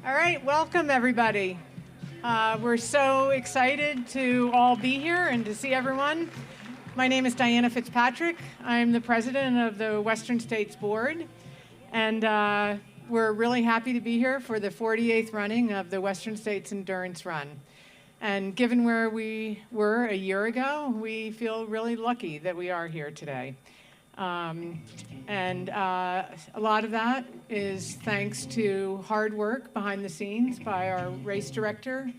All right, welcome everybody. We're so excited to all be here and to see everyone. My name is Diana Fitzpatrick. I'm the president of the Western States Board, and we're really happy to be here for the 48th running of the Western States Endurance Run. And given where we were a year ago, we feel really lucky that we are here today. A lot of that is thanks to hard work behind the scenes by our race director,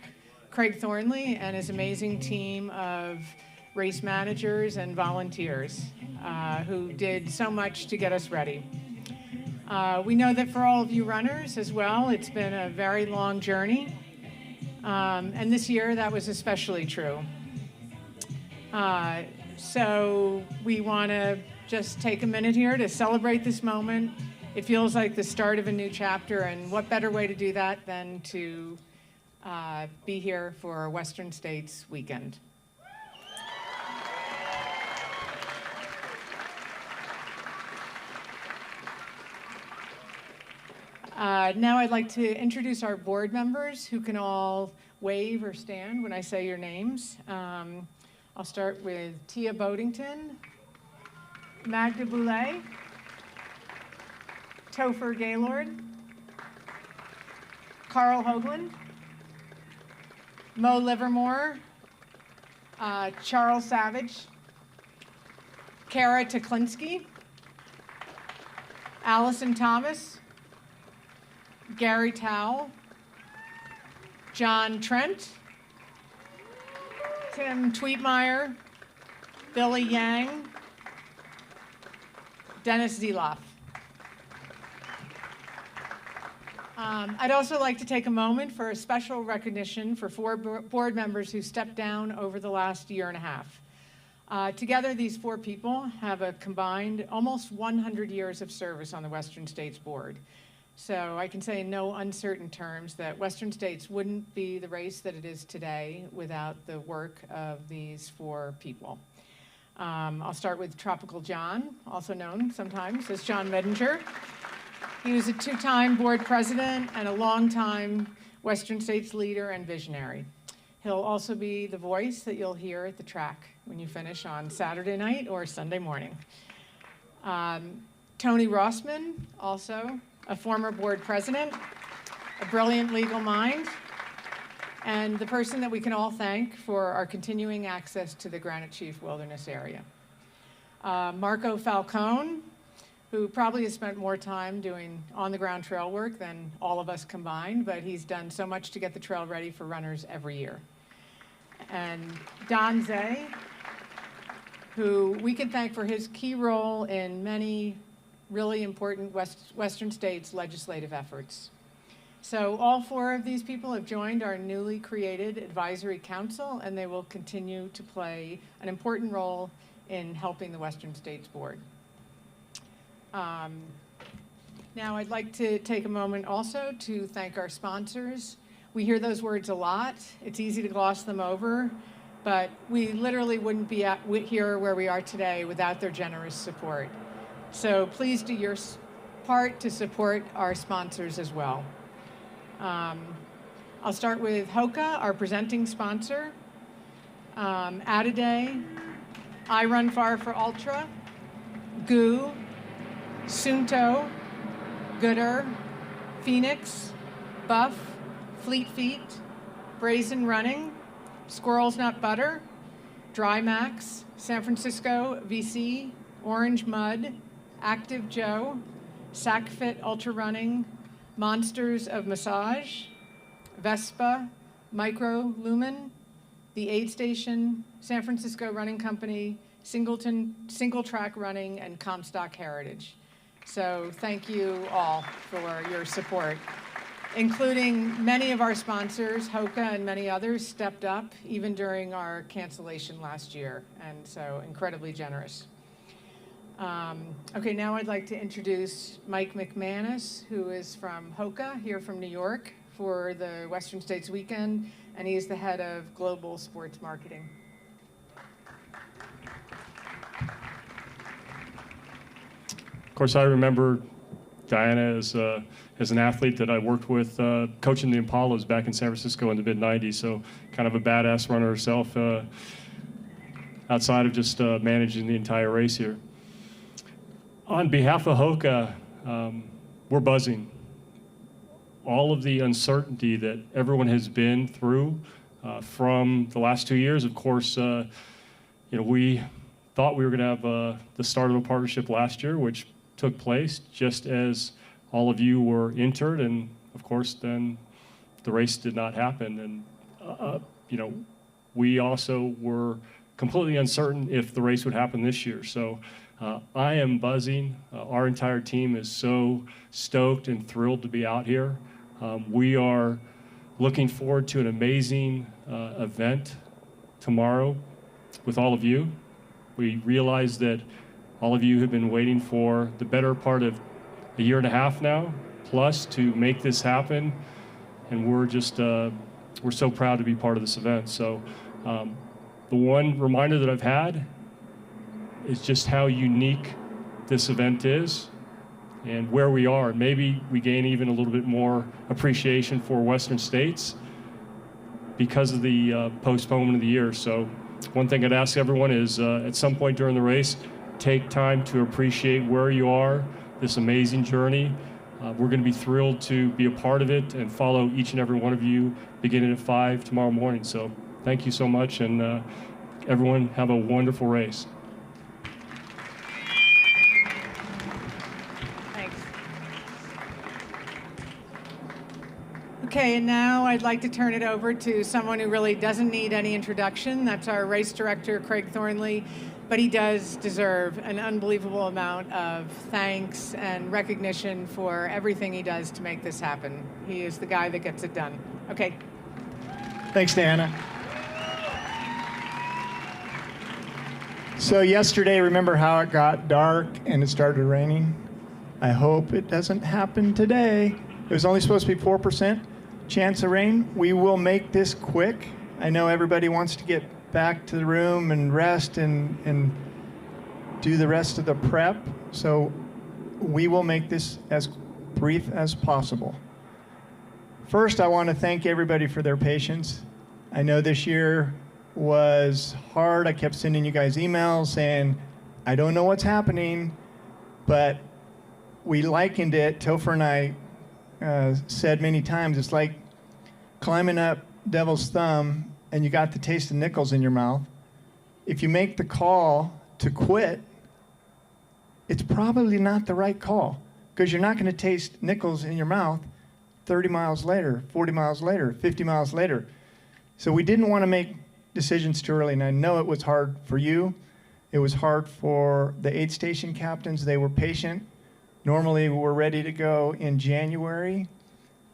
Craig Thornley, and his amazing team of race managers and volunteers who did so much to get us ready. We know that for all of you runners as well, it's been a very long journey. And this year, that was especially true. So we want to just take a minute here to celebrate this moment. It feels like the start of a new chapter, and what better way to do that than to be here for Western States Weekend. Now I'd like to introduce our board members who can all wave or stand when I say your names. I'll start with Tia Bodington, Magda Boulay, Topher Gaylord, Carl Hoagland, Mo Livermore, Charles Savage, Kara Teklinski, Allison Thomas, Gary Towle, John Trent, Tim Tweetmeyer, Billy Yang, Dennis Zeloff. I'd also like to take a moment for a special recognition for 4 board members who stepped down over the last year and a half. Together, these 4 people have a combined almost 100 years of service on the Western States Board. So I can say in no uncertain terms that Western States wouldn't be the race that it is today without the work of these 4 people. I'll start with Tropical John, also known sometimes as John Medinger. He was a 2-time board president and a long-time Western States leader and visionary. He'll also be the voice that you'll hear at the track when you finish on Saturday night or Sunday morning. Tony Rossman, also a former board president, a brilliant legal mind, and the person that we can all thank for our continuing access to the Granite Chief Wilderness area. Marco Falcone, who probably has spent more time doing on-the-ground trail work than all of us combined, but he's done so much to get the trail ready for runners every year. And Don Zay, who we can thank for his key role in many really important Western States legislative efforts. So all 4 of these people have joined our newly created advisory council, and they will continue to play an important role in helping the Western States Board. Now I'd like to take a moment also to thank our sponsors. We hear those words a lot. It's easy to gloss them over, but we literally wouldn't be here where we are today without their generous support. So please do your part to support our sponsors as well. I'll start with Hoka, our presenting sponsor, Attaday, I Run Far for Ultra, GU, Sunto, Gooder, Phoenix, Buff, Fleet Feet, Brazen Running, Squirrel's Nut Butter, Dry Max, San Francisco VC, Orange Mud, Active Joe, SacFit Ultra Running, Monsters of Massage, Vespa, Micro Lumen, the Aid Station, San Francisco Running Company, Singleton, Single Track Running, and Comstock Heritage. So thank you all for your support, including many of our sponsors. Hoka and many others stepped up even during our cancellation last year, and so incredibly generous. Okay, now I'd like to introduce Mike McManus, who is from Hoka, here from New York for the Western States Weekend, and he is the head of Global Sports Marketing. Of course, I remember Diana is an athlete that I worked with coaching the Impalas back in San Francisco in the mid-'90s, so kind of a badass runner herself outside of just managing the entire race here. On behalf of Hoka, we're buzzing. All of the uncertainty that everyone has been through from the last 2 years, of course, we thought we were going to have the start of a partnership last year, which took place just as all of you were entered, and of course then the race did not happen. And we also were completely uncertain if the race would happen this year. So I am buzzing. Our entire team is so stoked and thrilled to be out here. We are looking forward to an amazing event tomorrow with all of you. We realize that all of you have been waiting for the better part of a year and a half now, plus, to make this happen. And we're so proud to be part of this event. So the one reminder that I've had is just how unique this event is and where we are. Maybe we gain even a little bit more appreciation for Western States because of the postponement of the year. So one thing I'd ask everyone is at some point during the race, take time to appreciate where you are, this amazing journey. We're going to be thrilled to be a part of it and follow each and every one of you beginning at 5 tomorrow morning. So thank you so much, and everyone have a wonderful race. Thanks. Okay, and now I'd like to turn it over to someone who really doesn't need any introduction. That's our race director, Craig Thornley. But he does deserve an unbelievable amount of thanks and recognition for everything he does to make this happen. He is the guy that gets it done. Okay. Thanks, Diana. So yesterday, remember how it got dark and it started raining? I hope it doesn't happen today. It was only supposed to be 4% chance of rain. We will make this quick. I know everybody wants to get back to the room and rest and do the rest of the prep. So we will make this as brief as possible. First, I want to thank everybody for their patience. I know this year was hard. I kept sending you guys emails saying, I don't know what's happening, but we likened it, Topher and I said many times, it's like climbing up Devil's Thumb and you got the taste of nickels in your mouth. If you make the call to quit, it's probably not the right call, because you're not going to taste nickels in your mouth 30 miles later, 40 miles later, 50 miles later. So we didn't want to make decisions too early, and I know it was hard for you. It was hard for the aid station captains. They were patient. Normally we're ready to go in January,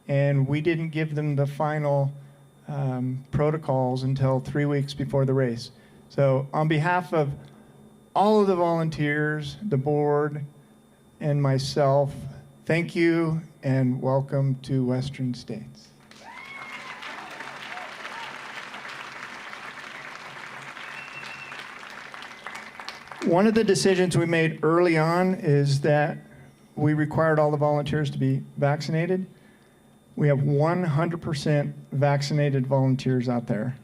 and we didn't give them the final protocols until 3 weeks before the race. So on behalf of all of the volunteers, the board, and myself, thank you and welcome to Western States. One of the decisions we made early on is that we required all the volunteers to be vaccinated. We have 100% vaccinated volunteers out there.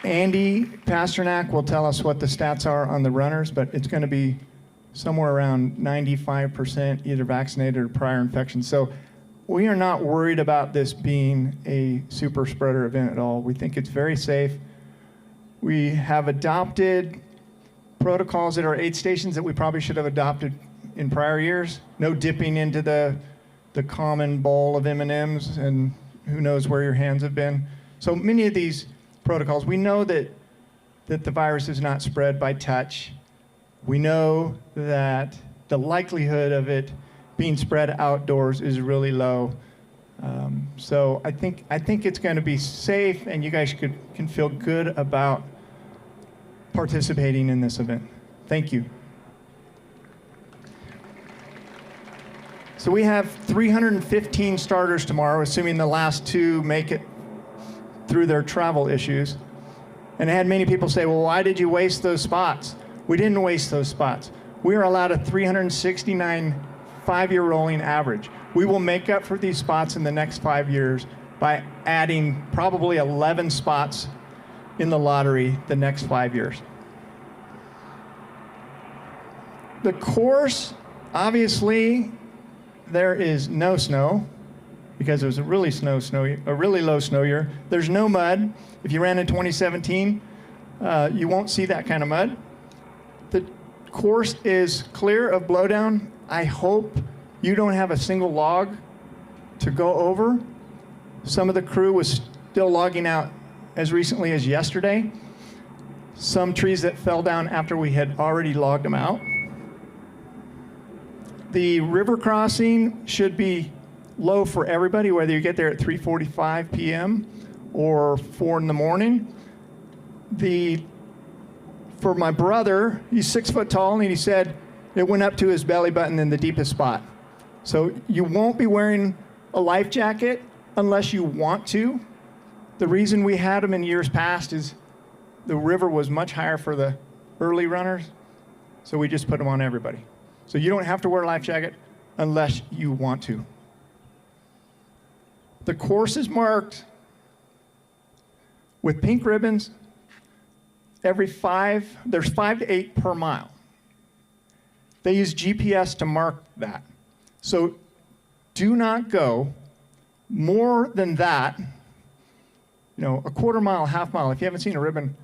Andy Pasternak will tell us what the stats are on the runners, but it's going to be somewhere around 95% either vaccinated or prior infection. So we are not worried about this being a super spreader event at all. We think it's very safe. We have adopted protocols at our aid stations that we probably should have adopted in prior years. No dipping into the common bowl of M&Ms, and who knows where your hands have been. So many of these protocols, we know that the virus is not spread by touch. We know that the likelihood of it being spread outdoors is really low. So I think it's going to be safe, and you guys can feel good about participating in this event. Thank you. So we have 315 starters tomorrow, assuming the last two make it through their travel issues. And I had many people say, well, why did you waste those spots? We didn't waste those spots. We are allowed a 369 5-year rolling average. We will make up for these spots in the next 5 years by adding probably 11 spots in the lottery the next 5 years. The course, obviously, there is no snow because it was a really low snow year. There's no mud. If you ran in 2017, you won't see that kind of mud. The course is clear of blowdown. I hope you don't have a single log to go over. Some of the crew was still logging out as recently as yesterday. Some trees that fell down after we had already logged them out. The river crossing should be low for everybody, whether you get there at 3:45 p.m. or 4 in the morning. For my brother, he's 6 foot tall, and he said it went up to his belly button in the deepest spot. So you won't be wearing a life jacket unless you want to. The reason we had them in years past is the river was much higher for the early runners, so we just put them on everybody. So you don't have to wear a life jacket unless you want to. The course is marked with pink ribbons. There's 5 to 8 per mile. They use GPS to mark that. So do not go more than that, a quarter mile, half mile. If you haven't seen a ribbon,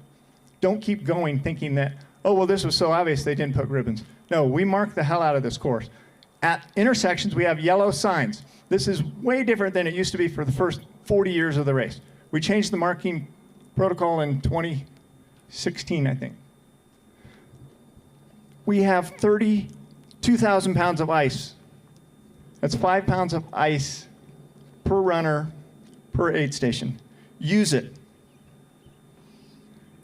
don't keep going thinking that, oh, well, this was so obvious they didn't put ribbons. No, we mark the hell out of this course. At intersections, we have yellow signs. This is way different than it used to be for the first 40 years of the race. We changed the marking protocol in 2016, I think. We have 32,000 pounds of ice. That's 5 pounds of ice per runner per aid station. Use it.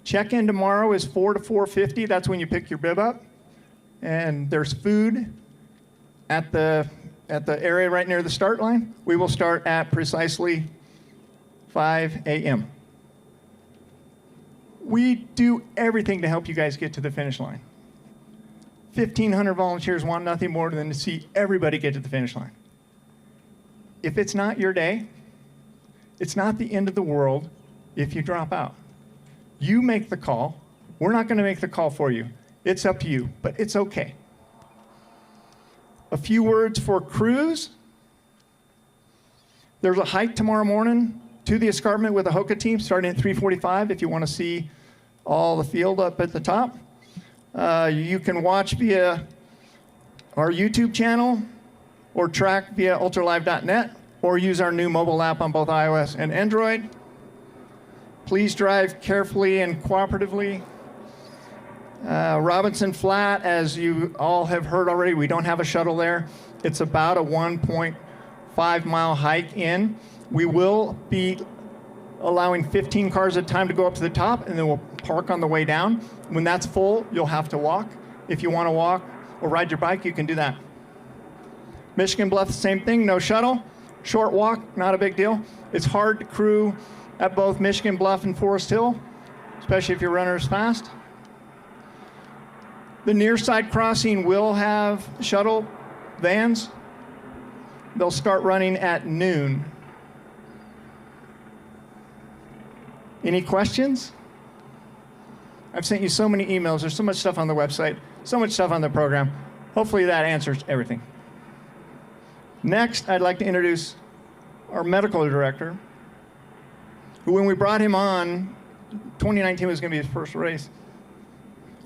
Check-in tomorrow is 4 to 4:50. That's when you pick your bib up. And there's food at the area right near the start line. We will start at precisely 5 a.m. We do everything to help you guys get to the finish line. 1,500 volunteers want nothing more than to see everybody get to the finish line. If it's not your day, it's not the end of the world if you drop out. You make the call. We're not going to make the call for you. It's up to you, but it's okay. A few words for crews. There's a hike tomorrow morning to the escarpment with the Hoka team starting at 3:45 if you want to see all the field up at the top. You can watch via our YouTube channel or track via ultralive.net or use our new mobile app on both iOS and Android. Please drive carefully and cooperatively. Robinson Flat, as you all have heard already, we don't have a shuttle there. It's about a 1.5 mile hike in. We will be allowing 15 cars at a time to go up to the top, and then we'll park on the way down. When that's full, you'll have to walk. If you want to walk or ride your bike, you can do that. Michigan Bluff, same thing, no shuttle. Short walk, not a big deal. It's hard to crew at both Michigan Bluff and Forest Hill, especially if your runner is fast. The near side crossing will have shuttle vans. They'll start running at noon. Any questions? I've sent you so many emails. There's so much stuff on the website, so much stuff on the program. Hopefully that answers everything. Next, I'd like to introduce our medical director, who when we brought him on, 2019 was going to be his first race.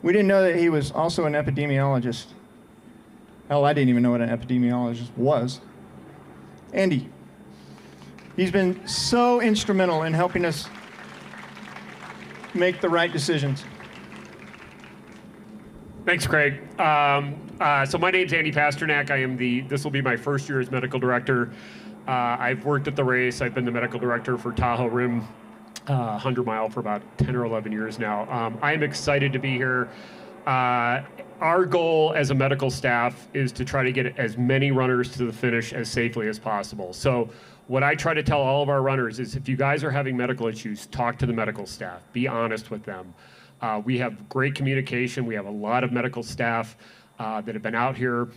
We didn't know that he was also an epidemiologist. Hell, I didn't even know what an epidemiologist was. Andy. He's been so instrumental in helping us make the right decisions. Thanks, Craig. So my name's Andy Pasternak. This will be my first year as medical director. I've worked at the race. I've been the medical director for Tahoe Rim 100 Mile for about 10 or 11 years now. I am excited to be here. Our goal as a medical staff is to try to get as many runners to the finish as safely as possible. So what I try to tell all of our runners is if you guys are having medical issues, talk to the medical staff. Be honest with them. We have great communication. We have a lot of medical staff. that have been out here.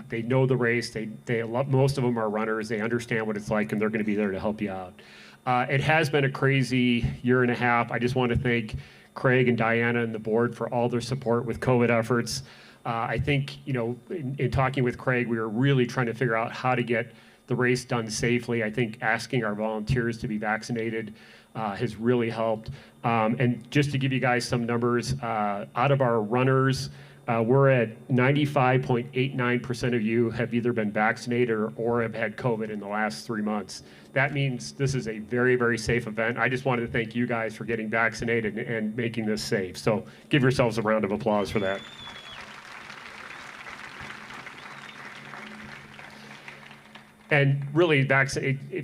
They know the race. Most of them are runners. They understand what it's like, and they're going to be there to help you out. It has been a crazy year and a half. I just want to thank Craig and Diana and the board for all their support with COVID efforts. I think, in talking with Craig, we were really trying to figure out how to get the race done safely. I think asking our volunteers to be vaccinated has really helped. And just to give you guys some numbers, out of our runners, we're at 95.89% of you have either been vaccinated or have had COVID in the last 3 months. That means this is a very, very safe event. I just wanted to thank you guys for getting vaccinated and making this safe. So give yourselves a round of applause for that. And really,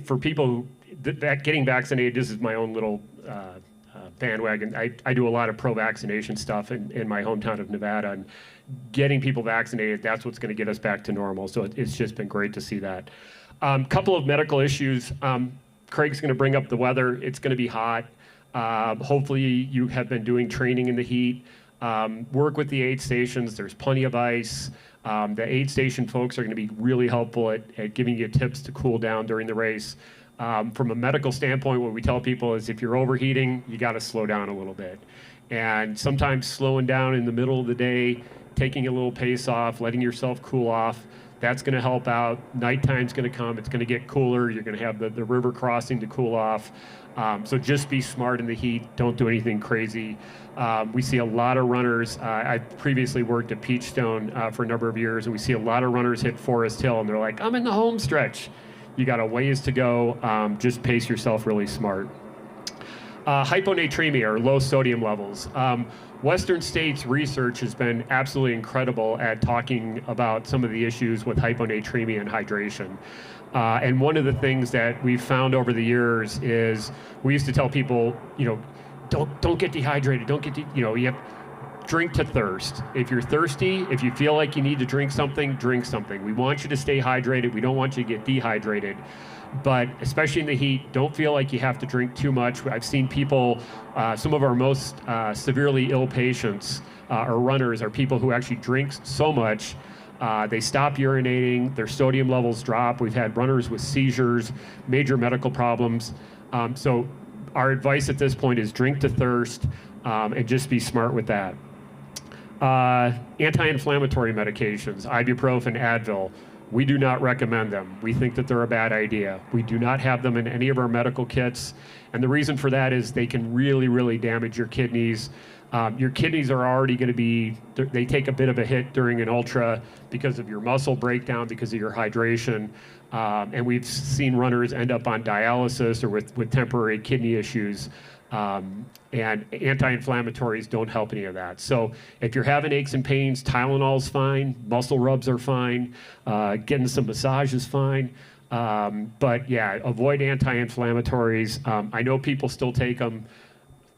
for people getting vaccinated, this is my own little bandwagon. I do a lot of pro-vaccination stuff in my hometown of Nevada, and getting people vaccinated, that's what's going to get us back to normal. So it's just been great to see that. Couple of medical issues. Craig's going to bring up the weather. It's going to be hot. Hopefully you have been doing training in the heat. Work with the aid stations. There's plenty of ice. The aid station folks are going to be really helpful at giving you tips to cool down during the race. From a medical standpoint, what we tell people is if you're overheating, you got to slow down a little bit. And sometimes slowing down in the middle of the day, taking a little pace off, letting yourself cool off, that's going to help out. Nighttime's going to come. It's going to get cooler. You're going to have the river crossing to cool off. So just be smart in the heat. Don't do anything crazy. We see a lot of runners. I previously worked at Peachstone for a number of years, and we see a lot of runners hit Forest Hill, and they're like, I'm in the home stretch. You got a ways to go. Just pace yourself really smart. Hyponatremia, or low sodium levels. Western States research has been absolutely incredible at talking about some of the issues with hyponatremia and hydration. And one of the things that we've found over the years is we used to tell people, don't get dehydrated. You have drink to thirst. If you're thirsty, if you feel like you need to drink something, drink something. We want you to stay hydrated. We don't want you to get dehydrated. But especially in the heat, don't feel like you have to drink too much. I've seen people, some of our most severely ill patients or runners are people who actually drink so much they stop urinating, their sodium levels drop. We've had runners with seizures, major medical problems. So our advice at this point is drink to thirst and just be smart with that. Anti-inflammatory medications, ibuprofen, Advil. We do not recommend them. We think that they're a bad idea. We do not have them in any of our medical kits. And the reason for that is they can really, really damage your kidneys. Your kidneys are already going to they take a bit of a hit during an ultra because of your muscle breakdown, because of your hydration. And we've seen runners end up on dialysis or with temporary kidney issues. And anti-inflammatories don't help any of that. So if you're having aches and pains, Tylenol's fine, muscle rubs are fine, getting some massage is fine. But yeah, avoid anti-inflammatories. I know people still take them.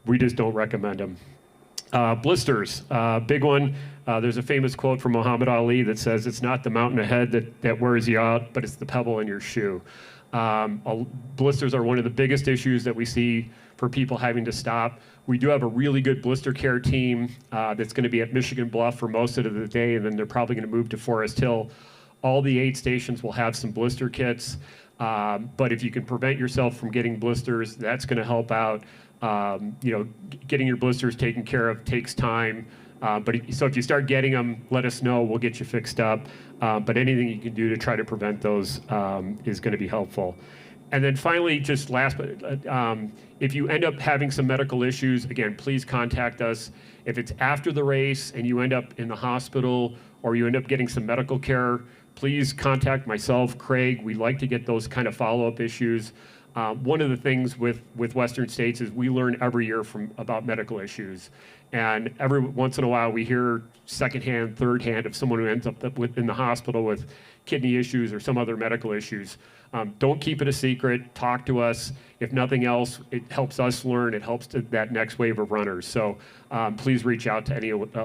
We just don't recommend them. Blisters, big one. There's a famous quote from Muhammad Ali that says, it's not the mountain ahead that wears you out, but it's the pebble in your shoe. Blisters are one of the biggest issues that we see for people having to stop. We do have a really good blister care team that's going to be at Michigan Bluff for most of the day, and then they're probably going to move to Forest Hill. All the aid stations will have some blister kits, but if you can prevent yourself from getting blisters, that's going to help out. Getting your blisters taken care of takes time. So if you start getting them, let us know. We'll get you fixed up. But anything you can do to try to prevent those is going to be helpful. And then finally, just last, if you end up having some medical issues, again, please contact us. If it's after the race and you end up in the hospital or you end up getting some medical care, please contact myself, Craig. We'd like to get those kind of follow-up issues. One of the things with Western States is we learn every year about medical issues. And every once in a while we hear secondhand, thirdhand of someone who ends up in the hospital with kidney issues or some other medical issues. Don't keep it a secret. Talk to us. If nothing else, it helps us learn. It helps that next wave of runners. So please reach out to any of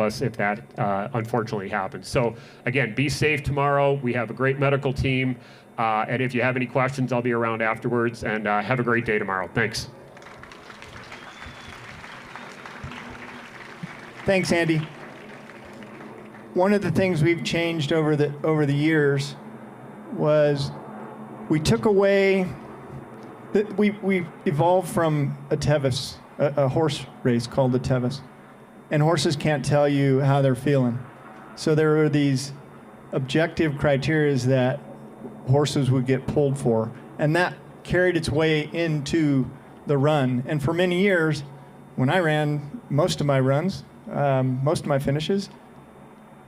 us if that unfortunately happens. So again, be safe tomorrow. We have a great medical team. And if you have any questions, I'll be around afterwards. And have a great day tomorrow. Thanks. Thanks, Andy. one of the things we've changed over the years was we took away we evolved from a tevis, a horse race called the tevis, and horses can't tell you how they're feeling. So there were these objective criteria that horses would get pulled for, and that carried its way into the run. And for many years, when I ran most of my runs, most of my finishes,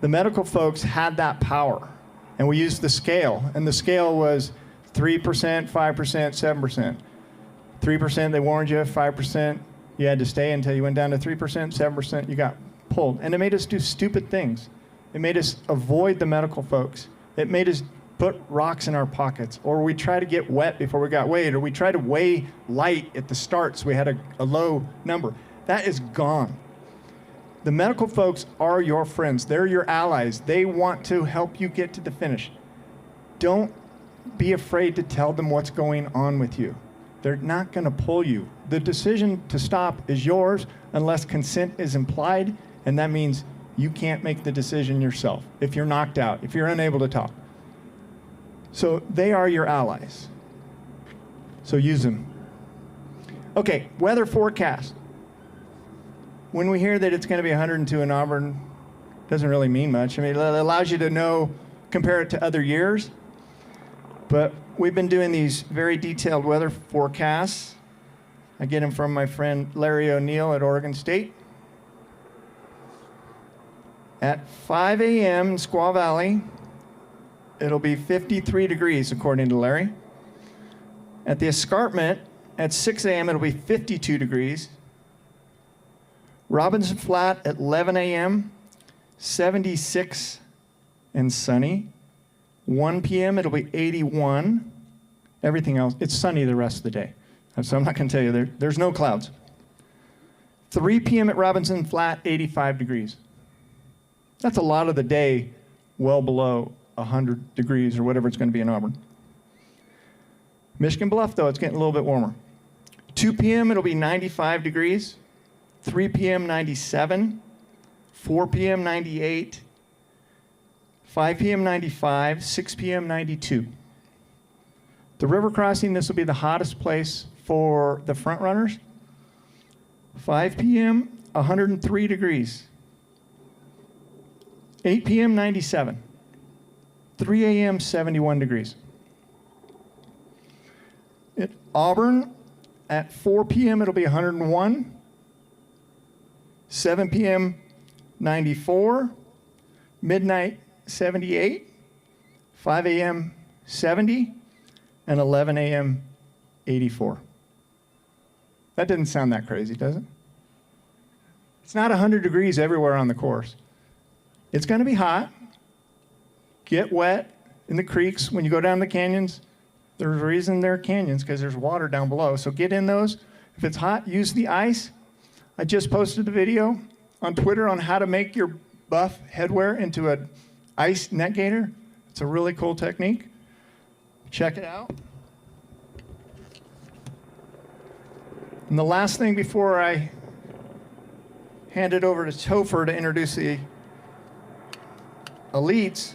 the medical folks had that power, and we used the scale, and the scale was 3%, 5%, 7%. 3%, they warned you, 5%, you had to stay until you went down to 3%, 7%, you got pulled. And it made us do stupid things. It made us avoid the medical folks. It made us put rocks in our pockets, or we try to get wet before we got weighed, or we try to weigh light at the start so we had a low number. That is gone. The medical folks are your friends. They're your allies. They want to help you get to the finish. Don't be afraid to tell them what's going on with you. They're not going to pull you. The decision to stop is yours unless consent is implied, and that means you can't make the decision yourself if you're knocked out, if you're unable to talk. So they are your allies. So use them. Okay, weather forecast. When we hear that it's going to be 102 in Auburn, doesn't really mean much. I mean, it allows you to know, compare it to other years. But we've been doing these very detailed weather forecasts. I get them from my friend Larry O'Neill at Oregon State. At 5 a.m. in Squaw Valley, it'll be 53 degrees, according to Larry. At the escarpment, at 6 a.m., it'll be 52 degrees. Robinson Flat at 11 a.m., 76 and sunny. 1 p.m., it'll be 81. Everything else, it's sunny the rest of the day. So I'm not going to tell you, there's no clouds. 3 p.m. at Robinson Flat, 85 degrees. That's a lot of the day well below 100 degrees or whatever it's going to be in Auburn. Michigan Bluff, though, it's getting a little bit warmer. 2 p.m., it'll be 95 degrees. 3 p.m., 97. 4 p.m., 98. 5 p.m., 95. 6 p.m., 92. The river crossing, this will be the hottest place for the front runners. 5 p.m., 103 degrees. 8 p.m., 97. 3 a.m., 71 degrees. At Auburn, at 4 p.m., it'll be 101. 7 p.m., 94. Midnight, 78. 5 a.m., 70. And 11 a.m., 84. That doesn't sound that crazy, does it? It's not 100 degrees everywhere on the course. It's going to be hot. Get wet in the creeks. When you go down the canyons, there's a reason they're canyons, because there's water down below. So get in those. If it's hot, use the ice. I just posted a video on Twitter on how to make your buff headwear into an ice neck gaiter. It's a really cool technique. Check it out. And the last thing before I hand it over to Topher to introduce the elites,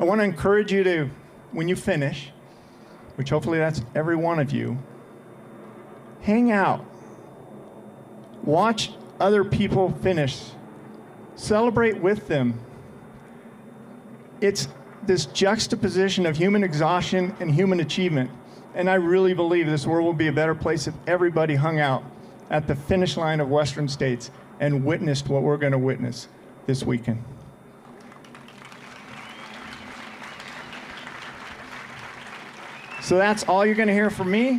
I want to encourage you to, when you finish, which hopefully that's every one of you, hang out. Watch other people finish. Celebrate with them. It's this juxtaposition of human exhaustion and human achievement. And I really believe this world will be a better place if everybody hung out at the finish line of Western States and witnessed what we're going to witness this weekend. So that's all you're going to hear from me.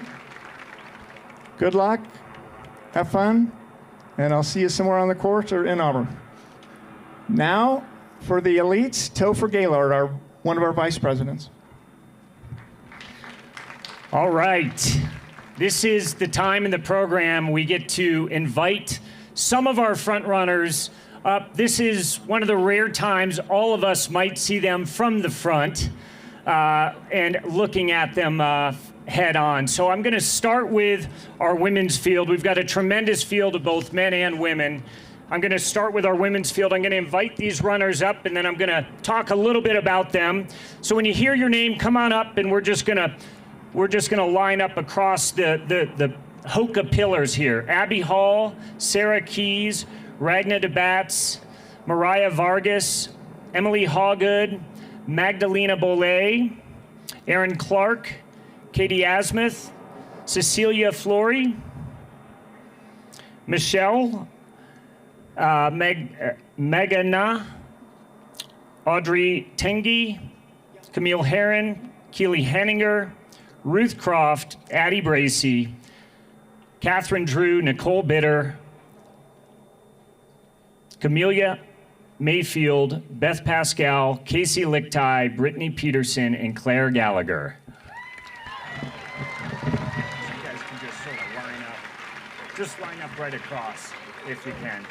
Good luck, have fun, and I'll see you somewhere on the course or in Auburn. Now, for the elites, Topher Gaylord, one of our vice presidents. All right. This is the time in the program we get to invite some of our front runners up. This is one of the rare times all of us might see them from the front and looking at them head on. So I'm going to start with our women's field. We've got a tremendous field of both men and women. I'm going to start with our women's field. I'm going to invite these runners up, and then I'm going to talk a little bit about them. So when you hear your name, come on up, and we're just going to line up across the Hoka pillars here. Abby Hall, Sarah Keys, Ragna DeBats, Mariah Vargas, Emily Hawgood, Magdalena Bollet, Erin Clark, Katie Asmuth, Cecilia Flory, Michelle, Megana, Audrey Tengi, Camille Heron, Keely Henninger, Ruth Croft, Addie Bracey, Catherine Drew, Nicole Bitter, Camelia Mayfield, Beth Pascal, Casey Lichtai, Brittany Peterson, and Claire Gallagher. You guys can just sort of line up. Just line up right across, if you can.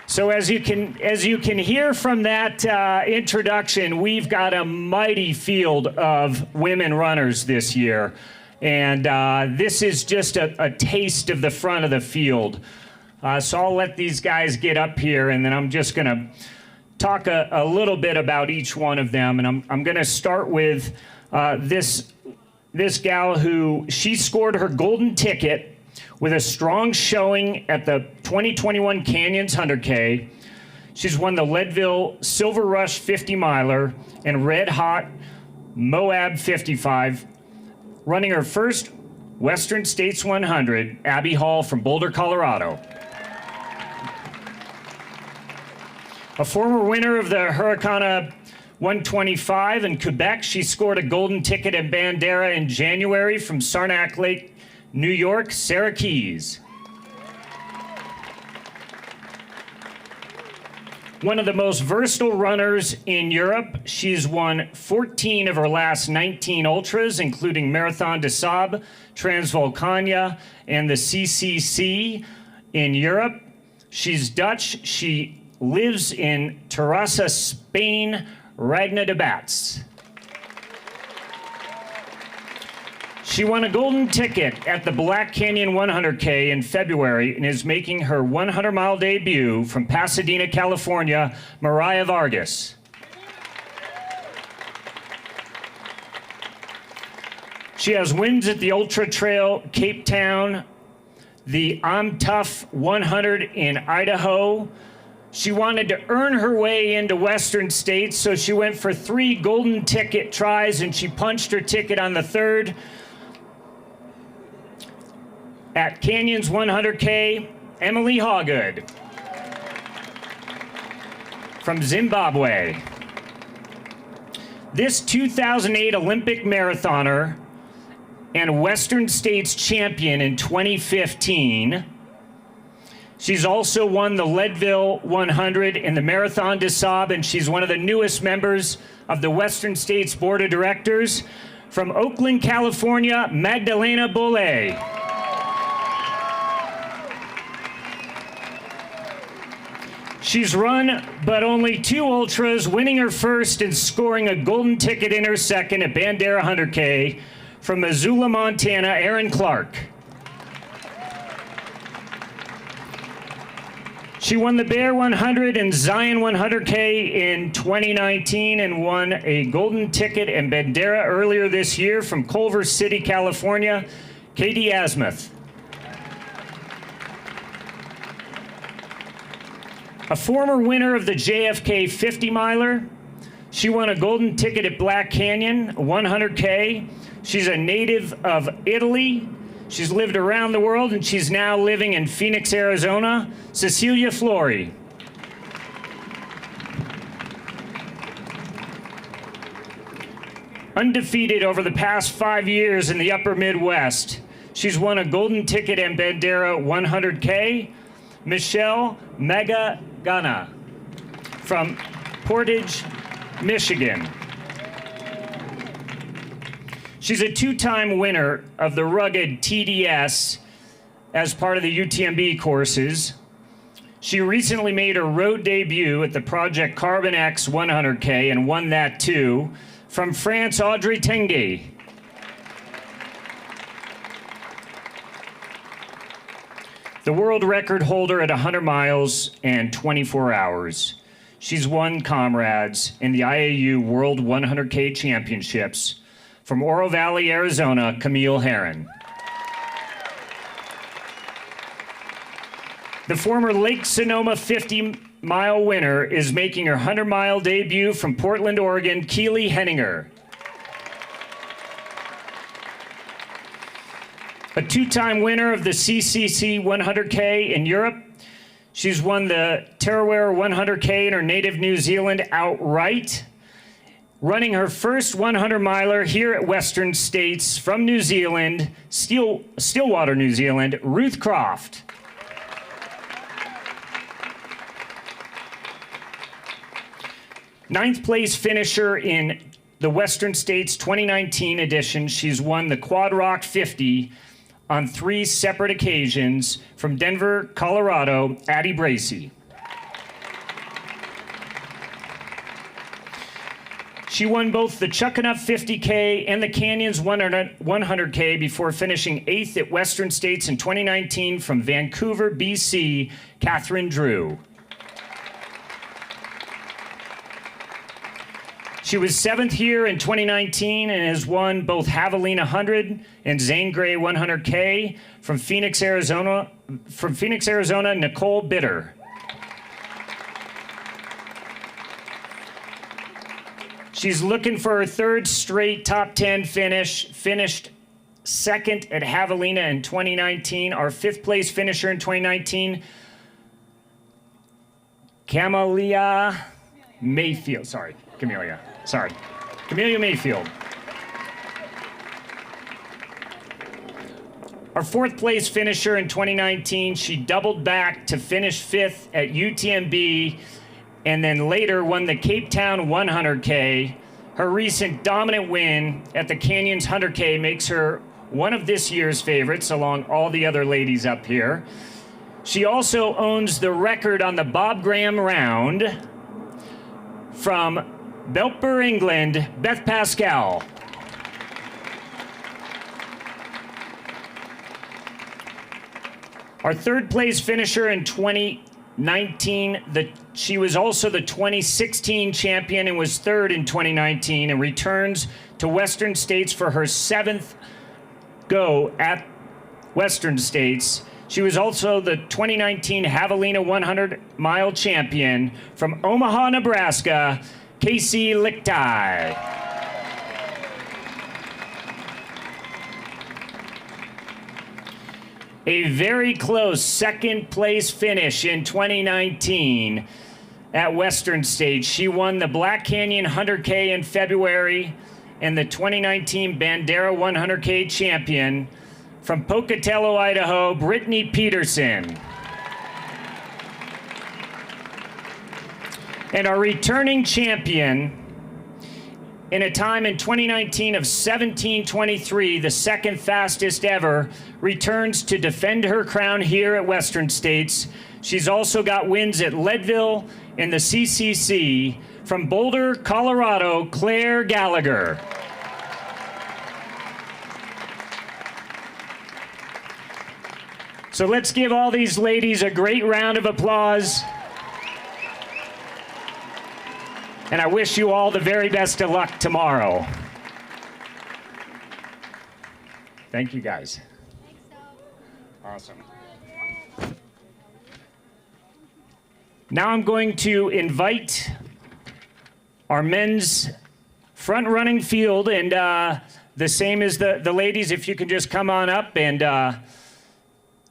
So as you can hear from that introduction, we've got a mighty field of women runners this year. And this is just a taste of the front of the field. So I'll let these guys get up here, and then I'm just going to talk a little bit about each one of them. And I'm going to start with this gal who, she scored her golden ticket with a strong showing at the 2021 Canyons 100K. She's won the Leadville Silver Rush 50 miler and Red Hot Moab 55, running her first Western States 100, Abby Hall from Boulder, Colorado. A former winner of the Hurricane 125 in Quebec, she scored a golden ticket at Bandera in January from Saranac Lake, New York, Sarah Keys. One of the most versatile runners in Europe, she's won 14 of her last 19 ultras, including Marathon des Sables, Transvolcania, and the CCC in Europe. She's Dutch. She lives in Terrassa, Spain, Ragna DeBats. She won a golden ticket at the Black Canyon 100K in February and is making her 100-mile debut from Pasadena, California, Mariah Vargas. She has wins at the Ultra Trail Cape Town, the I'm Tough 100 in Idaho. She wanted to earn her way into Western States, so she went for 3 golden ticket tries, and she punched her ticket on the 3rd. At Canyons 100K, Emily Hawgood from Zimbabwe. This 2008 Olympic marathoner and Western States champion in 2015. She's also won the Leadville 100 and the Marathon des Sables, and she's one of the newest members of the Western States Board of Directors. From Oakland, California, Magdalena Bollet. She's run but only 2 ultras, winning her first and scoring a golden ticket in her second at Bandera 100K. From Missoula, Montana, Erin Clark. She won the Bear 100 and Zion 100K in 2019 and won a golden ticket in Bandera earlier this year. From Culver City, California, Katie Asmuth. A former winner of the JFK 50 miler. She won a golden ticket at Black Canyon 100K. She's a native of Italy. She's lived around the world, and she's now living in Phoenix, Arizona. Cecilia Flory. Undefeated over the past 5 years in the upper Midwest. She's won a golden ticket in Bandera 100K. Michelle Megagana from Portage, Michigan. She's a 2-time winner of the rugged TDS as part of the UTMB courses. She recently made her road debut at the Project Carbon X 100K and won that too. From France, Audrey Tengi. the world record holder at 100 miles and 24 hours. She's won comrades in the IAU World 100K Championships. From Oro Valley, Arizona, Camille Herron. The former Lake Sonoma 50-mile winner is making her 100-mile debut from Portland, Oregon, Keely Henninger. A two-time winner of the CCC 100K in Europe. She's won the Tarawera 100K in her native New Zealand outright. Running her first 100-miler here at Western States from New Zealand, Stillwater, New Zealand, Ruth Croft. Ninth place finisher in the Western States 2019 edition. She's won the Quad Rock 50 on 3 separate occasions. From Denver, Colorado, Addie Bracey. She won both the Chuckanuck 50K and the Canyons 100K before finishing 8th at Western States in 2019. From Vancouver, BC, Catherine Drew. She was 7th here in 2019 and has won both Javelina 100 and Zane Grey 100K. From Phoenix, Arizona, Nicole Bitter. She's looking for her 3rd straight top 10 finish. Finished 2nd at Javelina in 2019. Our 5th place finisher in 2019, Camelia Mayfield. Camelia Mayfield. Our 4th place finisher in 2019, she doubled back to finish 5th at UTMB and then later won the Cape Town 100K. Her recent dominant win at the Canyons 100K makes her one of this year's favorites along all the other ladies up here. She also owns the record on the Bob Graham Round. From Belper, England, Beth Pascal. Our 3rd place finisher in 2019, she was also the 2016 champion and was 3rd in 2019 and returns to Western States for her 7th go at Western States. She was also the 2019 Javelina 100-mile champion. From Omaha, Nebraska, Casey Lichtai. A very close 2nd place finish in 2019 at Western States. She won the Black Canyon 100K in February and the 2019 Bandera 100K champion. From Pocatello, Idaho, Brittany Peterson. And our returning champion in a time in 2019 of 17:23, the 2nd fastest ever, returns to defend her crown here at Western States. She's also got wins at Leadville and the CCC. From Boulder, Colorado, Claire Gallagher. So let's give all these ladies a great round of applause. And I wish you all the very best of luck tomorrow. Thank you, guys. Awesome. Now I'm going to invite our men's front running field, and the same as the ladies, if you can just come on up and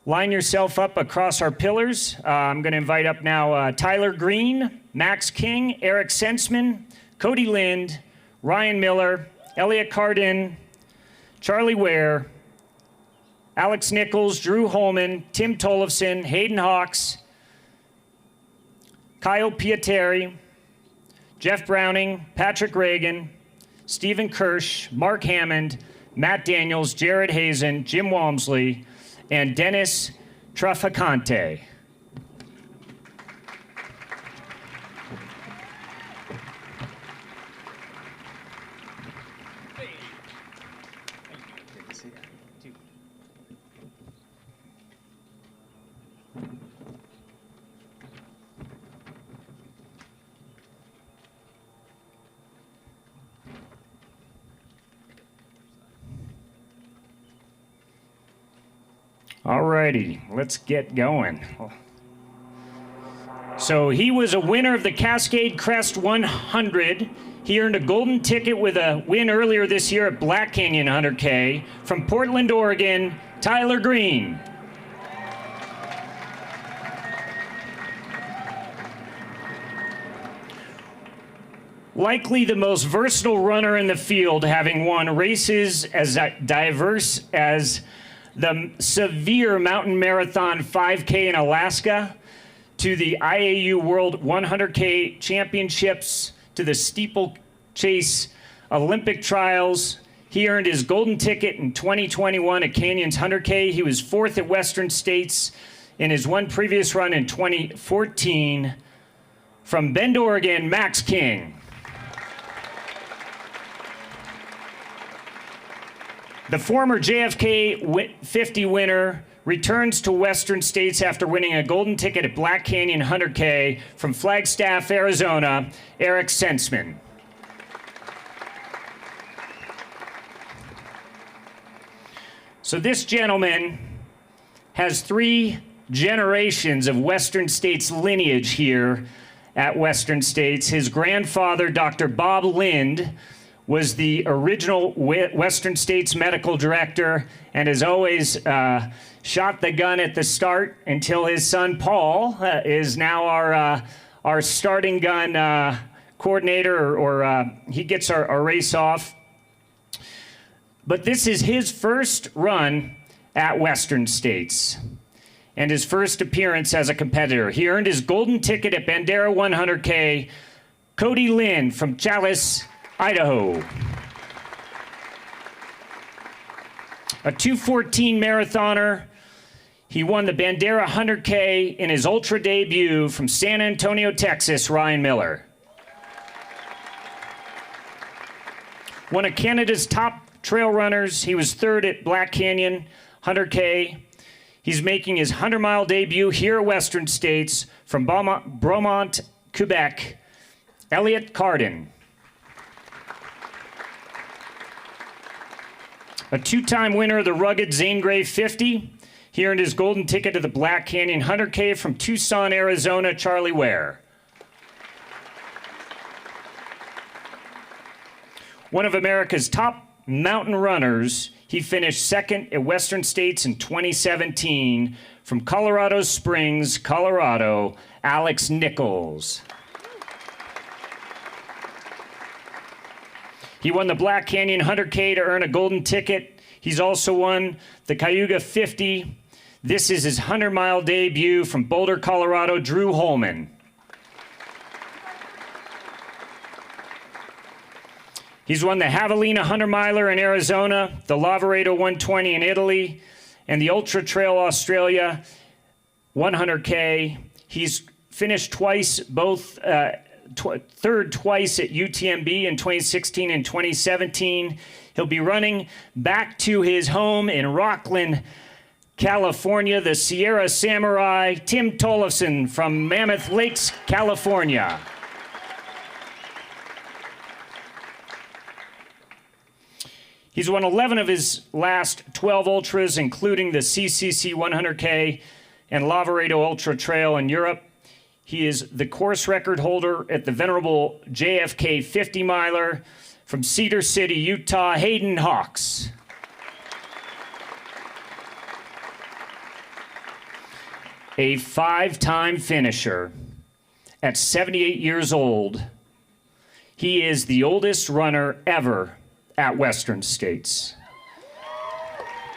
line yourself up across our pillars. I'm going to invite up now Tyler Green, Max King, Eric Sensman, Cody Lind, Ryan Miller, Elliot Cardin, Charlie Ware, Alex Nichols, Drew Holman, Tim Tollefson, Hayden Hawks, Kyle Pieteri, Jeff Browning, Patrick Reagan, Stephen Kirsch, Mark Hammond, Matt Daniels, Jared Hazen, Jim Walmsley, and Dennis Trafficante. Alrighty, let's get going. So he was a winner of the Cascade Crest 100. He earned a golden ticket with a win earlier this year at Black Canyon 100K. From Portland, Oregon, Tyler Green. Likely the most versatile runner in the field, having won races as diverse as the Severe Mountain Marathon 5K in Alaska, to the IAU World 100K Championships, to the Steeplechase Olympic Trials. He earned his golden ticket in 2021 at Canyons 100K. He was fourth at Western States in his one previous run in 2014. From Bend, Oregon, Max King. The former JFK 50 winner returns to Western States after winning a golden ticket at Black Canyon 100K. From Flagstaff, Arizona, Eric Sensman. So this gentleman has 3 generations of Western States lineage here at Western States. His grandfather, Dr. Bob Lind, was the original Western States medical director and has always shot the gun at the start until his son Paul is now our starting gun coordinator, or he gets our race off. But this is his first run at Western States and his first appearance as a competitor. He earned his golden ticket at Bandera 100K. Cody Lynn from Challis, Idaho. A 2:14 marathoner. He won the Bandera 100K in his ultra debut. From San Antonio, Texas, Ryan Miller. One of Canada's top trail runners. He was third at Black Canyon 100K. He's making his 100-mile debut here at Western States. From Bromont, Quebec, Elliot Carden. A 2-time winner of the rugged Zane Grey 50. He earned his golden ticket to the Black Canyon 100K. From Tucson, Arizona, Charlie Ware. One of America's top mountain runners. He finished second at Western States in 2017. From Colorado Springs, Colorado, Alex Nichols. He won the Black Canyon 100K to earn a golden ticket. He's also won the Cayuga 50. This is his 100-mile debut. From Boulder, Colorado, Drew Holman. He's won the Javelina 100-miler in Arizona, the Lavaredo 120 in Italy, and the Ultra Trail Australia 100K. He's finished twice, both third twice at UTMB in 2016 and 2017. He'll be running back to his home in Rocklin, California, the Sierra Samurai, Tim Tollefson from Mammoth Lakes, California. He's won 11 of his last 12 ultras, including the CCC 100K and Lavaredo Ultra Trail in Europe. He is the course record holder at the venerable JFK 50-miler. From Cedar City, Utah, Hayden Hawks. A 5-time finisher at 78 years old. He is the oldest runner ever at Western States.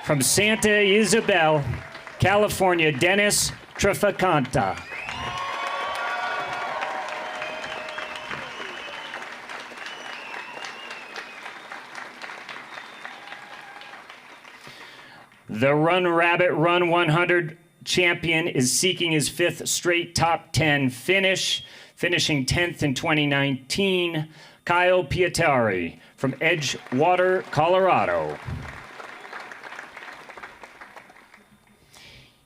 From Santa Isabel, California, Dennis Trafficanta. The Run Rabbit Run 100 champion is seeking his 5th straight top 10 finish, finishing 10th in 2019. Kyle Pietari from Edgewater, Colorado.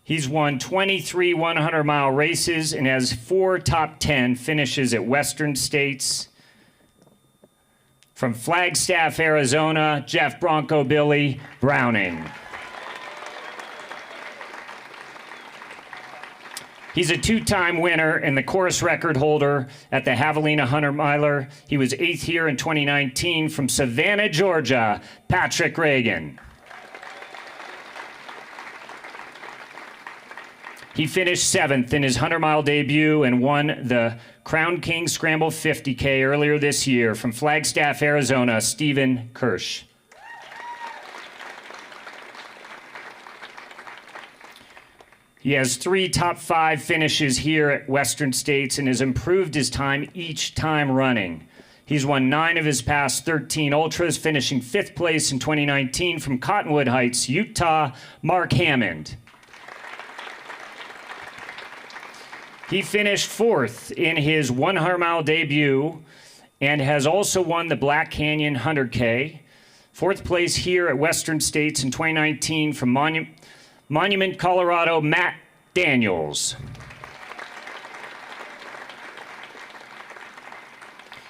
He's won 23 100-mile races and has 4 top 10 finishes at Western States. From Flagstaff, Arizona, Jeff Bronco Billy Browning. He's a two-time winner and the course record holder at the Javelina 100 Miler. He was 8th here in 2019 from Savannah, Georgia, Patrick Reagan. He finished 7th in his 100-mile debut and won the Crown King Scramble 50K earlier this year from Flagstaff, Arizona, Stephen Kirsch. He has 3 top 5 finishes here at Western States and has improved his time each time running. He's won 9 of his past 13 ultras, finishing 5th place in 2019 from Cottonwood Heights, Utah, Mark Hammond. He finished 4th in his 100-mile debut and has also won the Black Canyon 100K. 4th place here at Western States in 2019 from Monument, Colorado, Matt Daniels.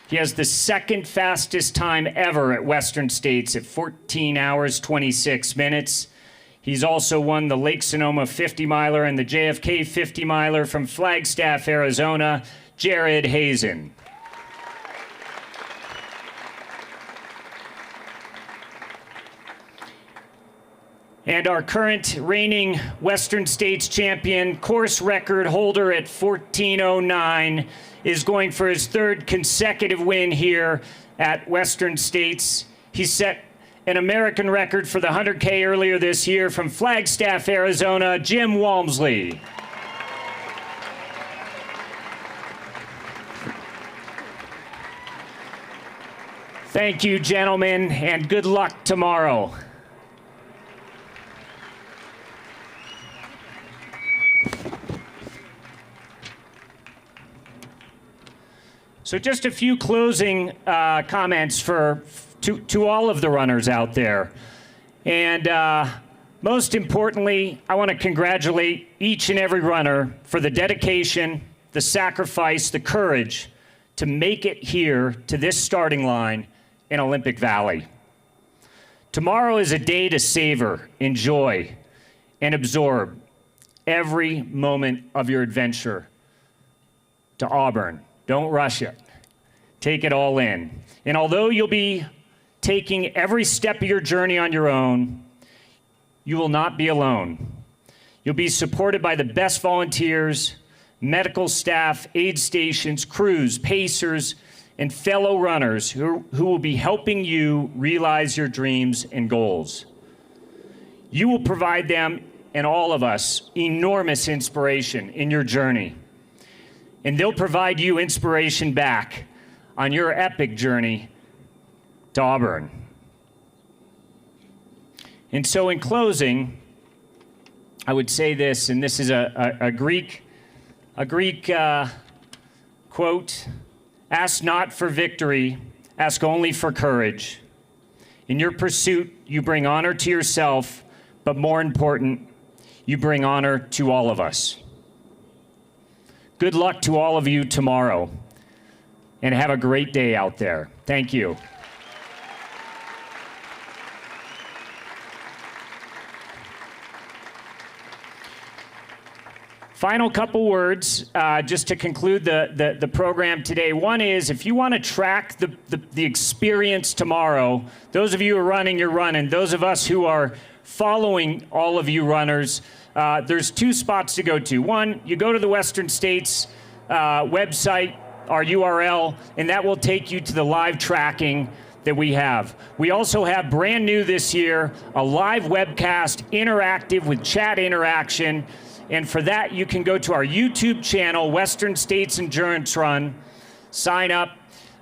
He has the 2nd fastest time ever at Western States at 14 hours, 26 minutes. He's also won the Lake Sonoma 50 miler and the JFK 50 miler from Flagstaff, Arizona, Jared Hazen. And our current reigning Western States champion, course record holder at 14:09, is going for his 3rd consecutive win here at Western States. He set an American record for the 100K earlier this year from Flagstaff, Arizona, Jim Walmsley. Thank you, gentlemen, and good luck tomorrow. So just a few closing comments to all of the runners out there. And most importantly, I want to congratulate each and every runner for the dedication, the sacrifice, the courage to make it here to this starting line in Olympic Valley. Tomorrow is a day to savor, enjoy, and absorb every moment of your adventure to Auburn. Don't rush it. Take it all in. And although you'll be taking every step of your journey on your own, you will not be alone. You'll be supported by the best volunteers, medical staff, aid stations, crews, pacers, and fellow runners who will be helping you realize your dreams and goals. You will provide them and all of us enormous inspiration in your journey. And they'll provide you inspiration back on your epic journey to Auburn. And so in closing, I would say this, and this is a Greek quote: "Ask not for victory, ask only for courage. In your pursuit, you bring honor to yourself, but more important, you bring honor to all of us." Good luck to all of you tomorrow, and have a great day out there. Thank you. Final couple words just to conclude the program today. One is, if you want to track the experience tomorrow, those of you who are running, you're running. Those of us who are following all of you runners, there's 2 spots to go to. One, you go to the Western States website, our URL, and that will take you to the live tracking that we have. We also have brand new this year, a live webcast, interactive with chat interaction. And for that, you can go to our YouTube channel, Western States Endurance Run, sign up,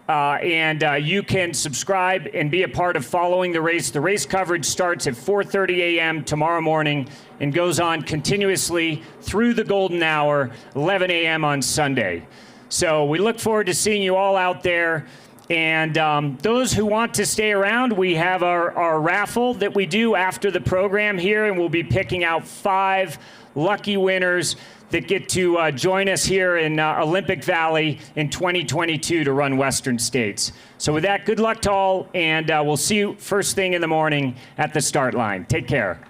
and you can subscribe and be a part of following the race. The race coverage starts at 4:30 a.m. tomorrow morning and goes on continuously through the golden hour, 11 a.m. on Sunday. So we look forward to seeing you all out there. And those who want to stay around, we have our raffle that we do after the program here, and we'll be picking out 5 lucky winners that get to join us here in Olympic Valley in 2022 to run Western States. So with that, good luck to all, and we'll see you first thing in the morning at the start line. Take care.